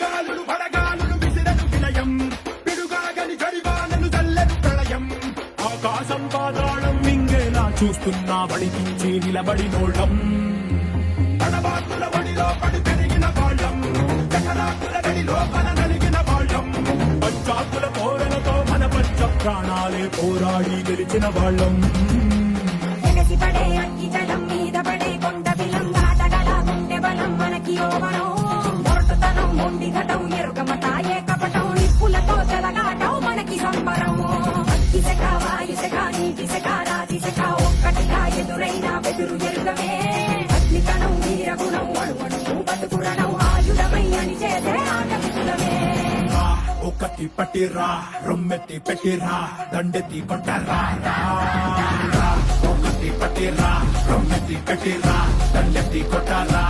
సుడిగాలులు పడగాలులు విసిరను విలయం పిడుగాగని జడివానలు చల్లెను ప్రళయం ఆకాశం పాతాళం మింగేలా చూస్తున్నా వడికించి నిలబడినోళ్ళం తడబాటుల వడిలో పడి పెరిగిన వాళ్ళం చకరాకుల గడిలో మన నలిగిన వాళ్ళం పంచాకుల కోరలతో మన పంచ ప్రాణాలే పోరాడి గెలిచిన వాళ్ళం ఎగసిపడే అగ్గి జలం మీద పడే కొండ బిలం దాటగల గుండె బలం మనకి ఓవరం మొరటుతనం మొండిగటం ఎరుగమట ఏకపటం నిప్పులతో చెలగాటం మనకి సంబరం అగ్గిసెక వాయుసెక నీటిసెక రాతిసెక ఒక్కటిగా ఎదురైన బెదురు ఎరుగమే అగ్నికణం వీరగుణం అడుగడుగు బతుకురణం ఆయుధమై అని చేసే ఆటవికులమే ఒకటి పట్టిరా రొమ్మెత్తి పెట్టిరా దండెత్తి కొట్టరా ఒకటి పట్టిరా రొమ్మెత్తి పెట్టిరా దండెత్తి కొట్టరా